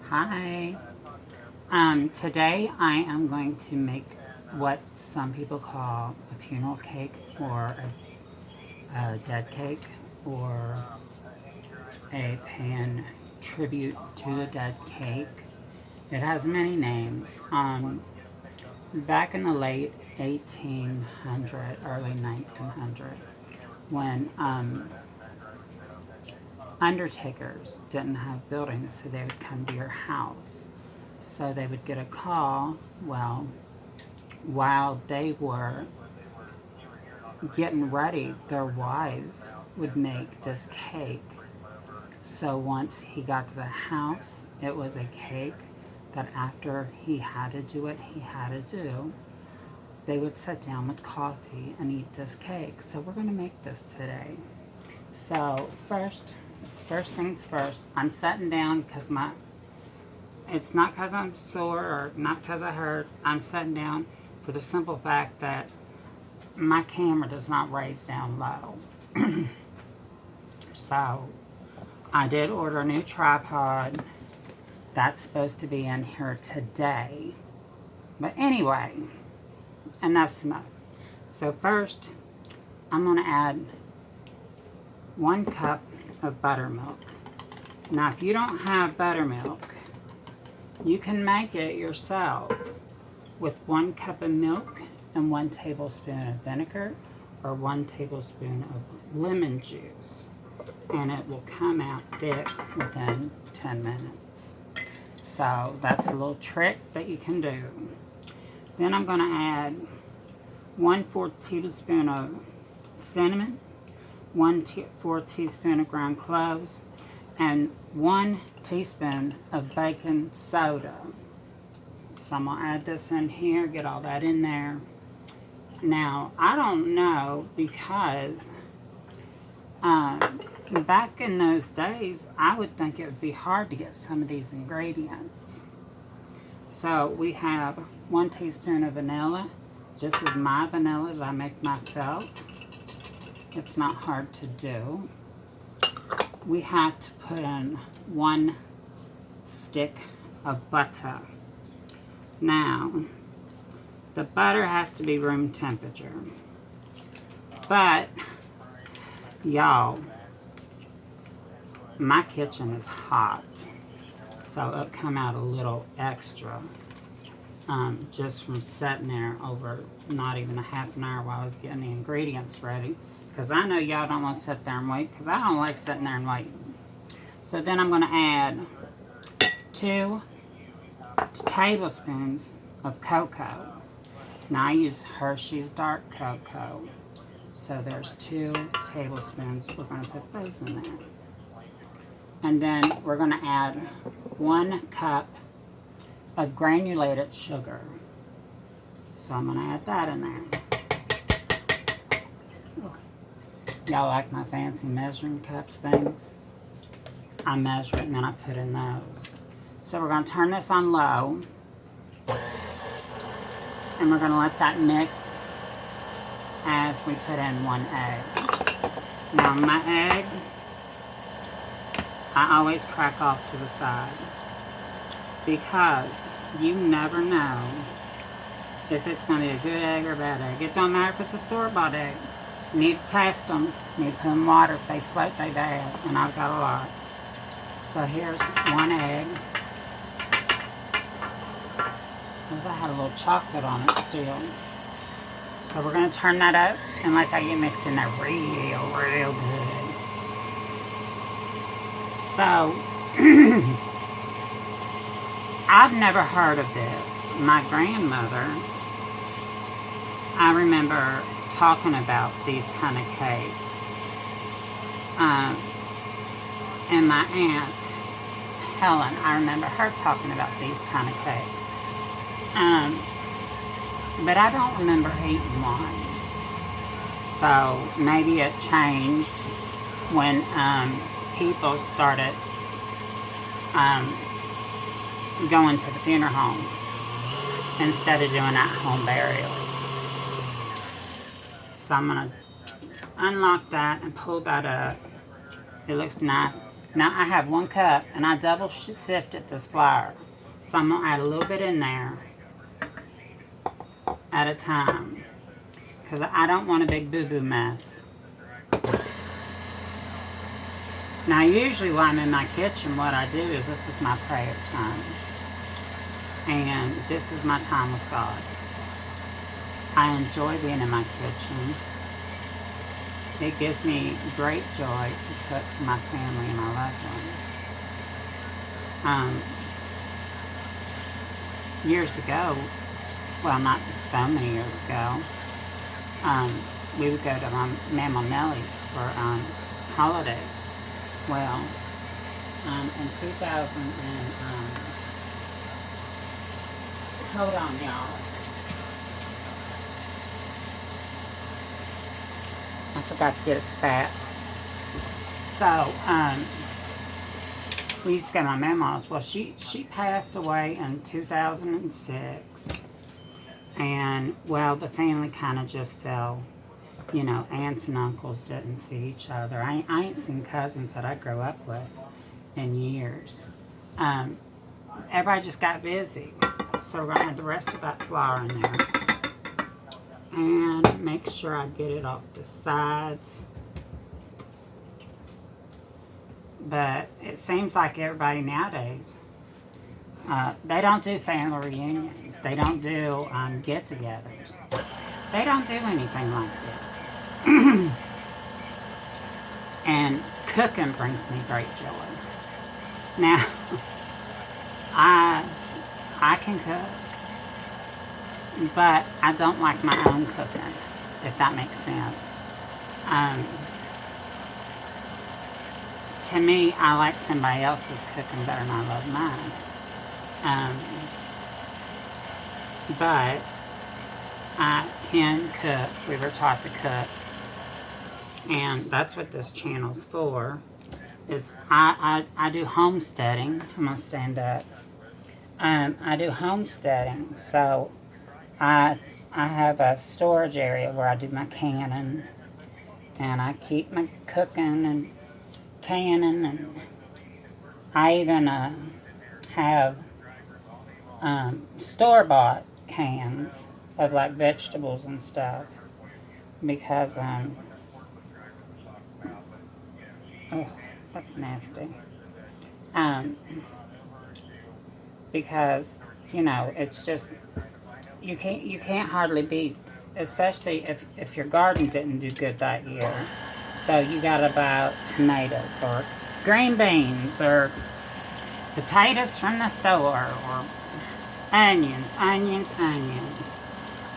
Hi. Today I am going to make what some people call a funeral cake or a dead cake or a pan tribute to the dead cake. It has many names. Back in the late 1800, early 1900, when undertakers didn't have buildings, so they would come to your house. So they would get a call, well, while they were getting ready, their wives would make this cake. So once he got to the house, it was a cake that after he had to do what he had to do, they would sit down with coffee and eat this cake. So we're going to make this today. So first things first, I'm sitting down because it's not because I'm sore or not because I hurt. I'm sitting down for the simple fact that my camera does not raise down low. So I did order a new tripod. That's supposed to be in here today. But anyway, enough's enough. So first, I'm going to add 1 cup of buttermilk. Now, if you don't have buttermilk, you can make it yourself with 1 cup of milk and 1 tablespoon of vinegar or 1 tablespoon of lemon juice. And it will come out thick within 10 minutes. So that's a little trick that you can do. Then I'm going to add 1/4 tablespoon of cinnamon, 1/4 teaspoon of ground cloves, and 1 teaspoon of baking soda. So I'm going to add this in here, get all that in there. Now, I don't know because back in those days, I would think it would be hard to get some of these ingredients. So we have 1 teaspoon of vanilla. This is my vanilla that I make myself. It's not hard to do. We have to put in 1 stick of butter. Now, the butter has to be room temperature. But, y'all, my kitchen is hot. So it'll come out a little extra. Just from sitting there over not even a half an hour while I was getting the ingredients ready. Because I know y'all don't want to sit there and wait, because I don't like sitting there and waiting. So then I'm going to add 2 tablespoons of cocoa. Now I use Hershey's dark cocoa. So there's 2 tablespoons. We're going to put those in there. And then we're going to add 1 cup of granulated sugar. So I'm going to add that in there. Y'all like my fancy measuring cups things? I measure it and then I put in those. So we're going to turn this on low. And we're going to let that mix as we put in 1 egg. Now my egg, I always crack off to the side. Because you never know if it's going to be a good egg or a bad egg. It don't matter if it's a store-bought egg. You need to test them. You need to put them in water. If they float, they bad. And I've got a lot. So here's 1 egg. Oh, that had a little chocolate on it still. So we're going to turn that up and let that get mixed in there real good. So, I've never heard of this. My grandmother, I remember talking about these kind of cakes. And my aunt, Helen, I remember her talking about these kind of cakes. But I don't remember eating one. So maybe it changed when people started going to the funeral home instead of doing at-home burials. So I'm going to unlock that and pull that up. It looks nice Now I have 1 cup, and I double sifted this flour. So I'm going to add a little bit in there at a time, because I don't want a big boo-boo mess. Now usually when I'm in my kitchen, what I do is this is my prayer time. And this is my time with God. I enjoy being in my kitchen. It gives me great joy to cook for my family and my loved ones. Years ago, well, not so many years ago, we would go to my Mama Nellie's for holidays. Well, in 2000 and, hold on, y'all. I forgot to get a spat. So, we used to go to my mama's. Well, she passed away in 2006. And, well, the family kind of just fell. You know, aunts and uncles didn't see each other. I ain't seen cousins that I grew up with in years. Everybody just got busy. So we're going to add the rest of that flour in there. And make sure I get it off the sides. But it seems like everybody nowadays, they don't do family reunions. They don't do get-togethers. They don't do anything like this. And cooking brings me great joy. Now, I can cook, but I don't like my own cooking, if that makes sense. To me, I like somebody else's cooking better than I love mine. But I can cook. We were taught to cook. And that's what this channel's for. Is I do homesteading. I'm going to stand up. I do homesteading. So I have a storage area where I do my canning. And I keep my cooking and canning. And I even have store-bought cans of like vegetables and stuff, because oh, that's nasty. Because you know, it's just you can't hardly beat, especially if your garden didn't do good that year. So you gotta buy tomatoes or green beans or potatoes from the store or onions.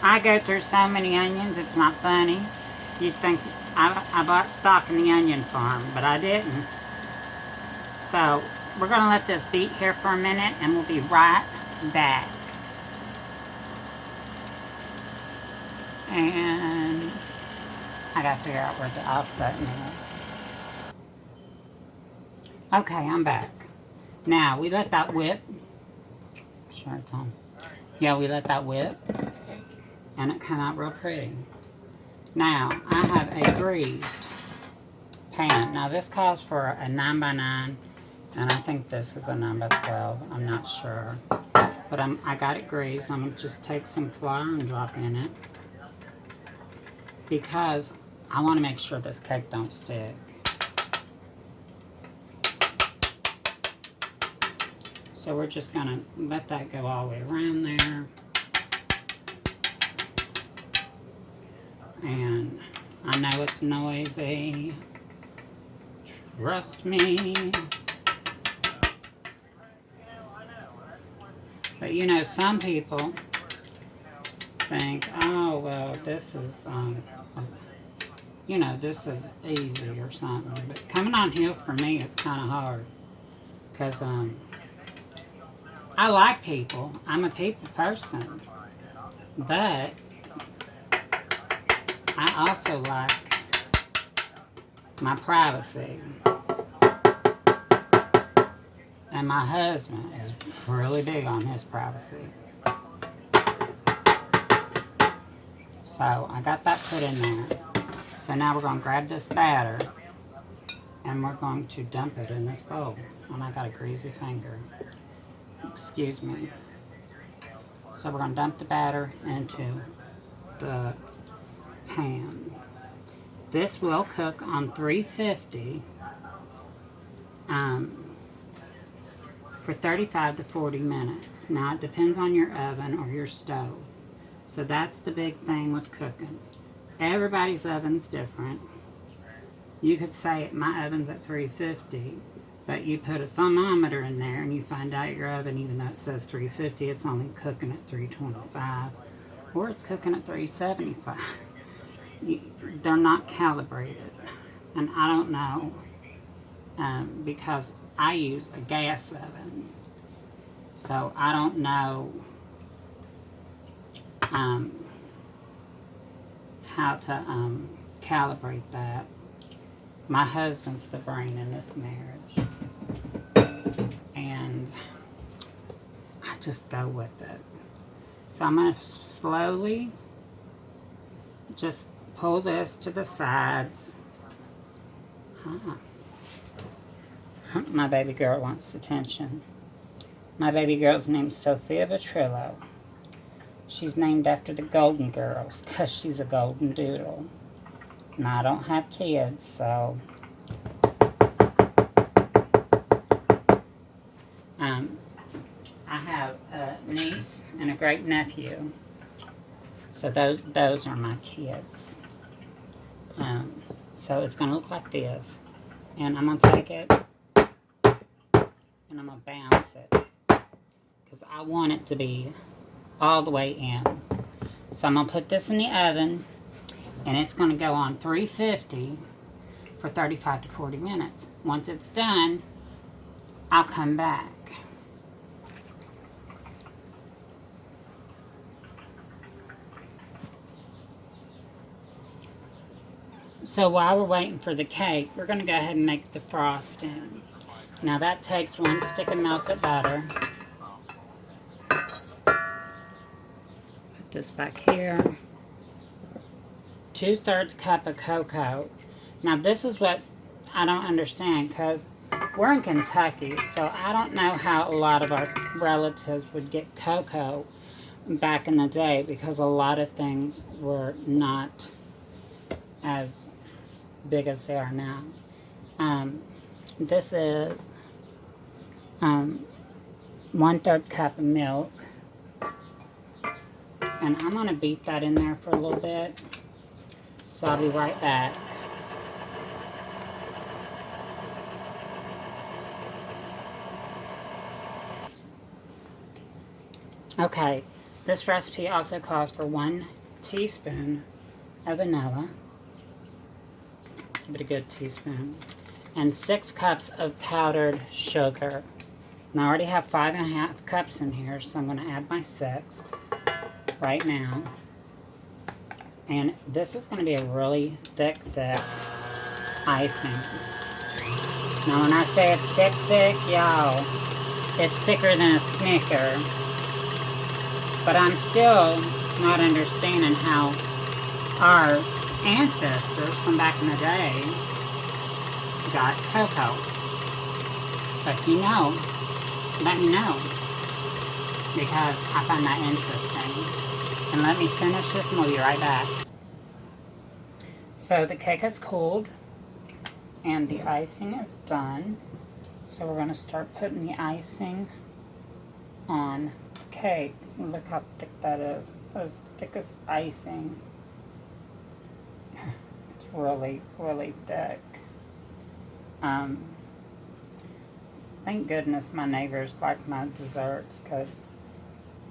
I go through so many onions, it's not funny. You'd think I bought stock in the onion farm, but I didn't. So, we're going to let this beat here for a minute, and we'll be right back. And I got to figure out where the off button is. Okay, I'm back. Now, we let that whip. Sure, it's on. Yeah, we let that whip. And it came out real pretty. Now, I have a greased pan. Now, this calls for a 9x9. And I think this is a 9x12. I'm not sure. But I got it greased. I'm going to just take some flour and drop in it. Because I want to make sure this cake don't stick. So we're just going to let that go all the way around there. And I know it's noisy. Trust me. But you know, some people think, oh, well, this is, you know, this is easy or something. But coming on hill for me is kind of hard. Because, I like people. I'm a people person. But I also like my privacy. And my husband is really big on his privacy. So I got that put in there. So now we're going to grab this batter and we're going to dump it in this bowl. And I got a greasy finger. Excuse me. So we're going to dump the batter into the pan. This will cook on 350 for 35 to 40 minutes. Now it depends on your oven or your stove. So that's the big thing with cooking. Everybody's oven's different. You could say my oven's at 350, but you put a thermometer in there and you find out your oven, even though it says 350, it's only cooking at 325, or it's cooking at 375. They're not calibrated, and I don't know, because I use a gas oven, so I don't know how to calibrate that. My husband's the brain in this marriage, and I just go with it. So I'm going to slowly just pull this to the sides. My baby girl wants attention. My baby girl's named Sophia Petrillo. She's named after the Golden Girls because she's a golden doodle. Now, I don't have kids, so I have a niece and a great nephew. So those are my kids. So it's going to look like this. And I'm going to take it and I'm going to bounce it, because I want it to be all the way in. So I'm going to put this in the oven, and it's going to go on 350 for 35 to 40 minutes. Once it's done, I'll come back. So while we're waiting for the cake, we're going to go ahead and make the frosting. Now that takes 1 stick of melted butter. Put this back here. 2/3 cup of cocoa. Now this is what I don't understand, because we're in Kentucky, so I don't know how a lot of our relatives would get cocoa back in the day, because a lot of things were not as big as they are now. This is 1/3 cup of milk, and I'm going to beat that in there for a little bit, so I'll be right back. Okay, this recipe also calls for 1 teaspoon of vanilla. Give it a good teaspoon. And 6 cups of powdered sugar. And I already have 5.5 cups in here, so I'm going to add my 6 right now. And this is going to be a really thick icing. Now when I say it's thick, y'all, it's thicker than a Snicker. But I'm still not understanding how our ancestors from back in the day got cocoa. So if you know, let me know, because I find that interesting. And let me finish this and we'll be right back. So the cake is cooled and the icing is done. So we're going to start putting the icing on the cake. Look how thick that is. That's the thickest icing. It's really, really thick. Thank goodness my neighbors like my desserts, because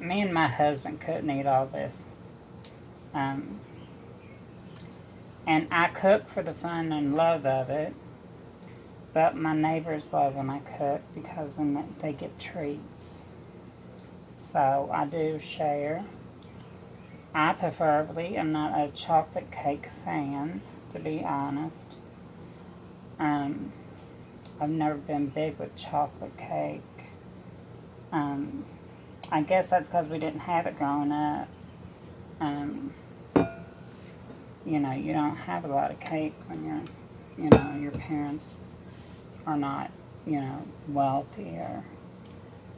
me and my husband couldn't eat all this. And I cook for the fun and love of it, but my neighbors love when I cook, because then they get treats. So I do share. I preferably am not a chocolate cake fan, to be honest. I've never been big with chocolate cake. I guess that's because we didn't have it growing up. You know, you don't have a lot of cake when you're, you know, your parents are not, you know, wealthy, or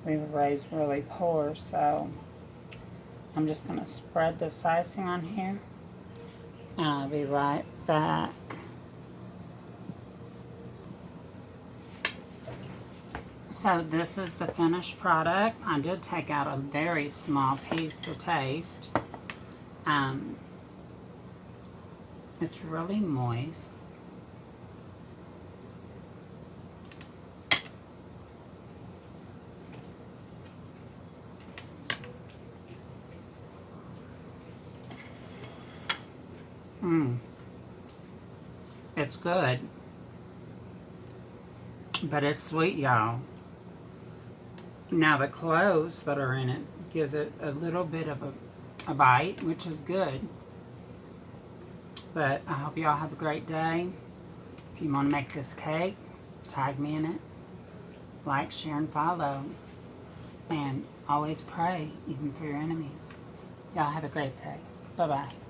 we were raised really poor. So I'm just going to spread this icing on here, and I'll be right back. So this is the finished product. I did take out a very small piece to taste. It's really moist. It's good, but it's sweet, y'all. Now the cloves that are in it gives it a little bit of a bite, which is good. But I hope y'all have a great day. If you want to make this cake, tag me in it. Like, share, and follow. And always pray, even for your enemies. Y'all have a great day. Bye-bye.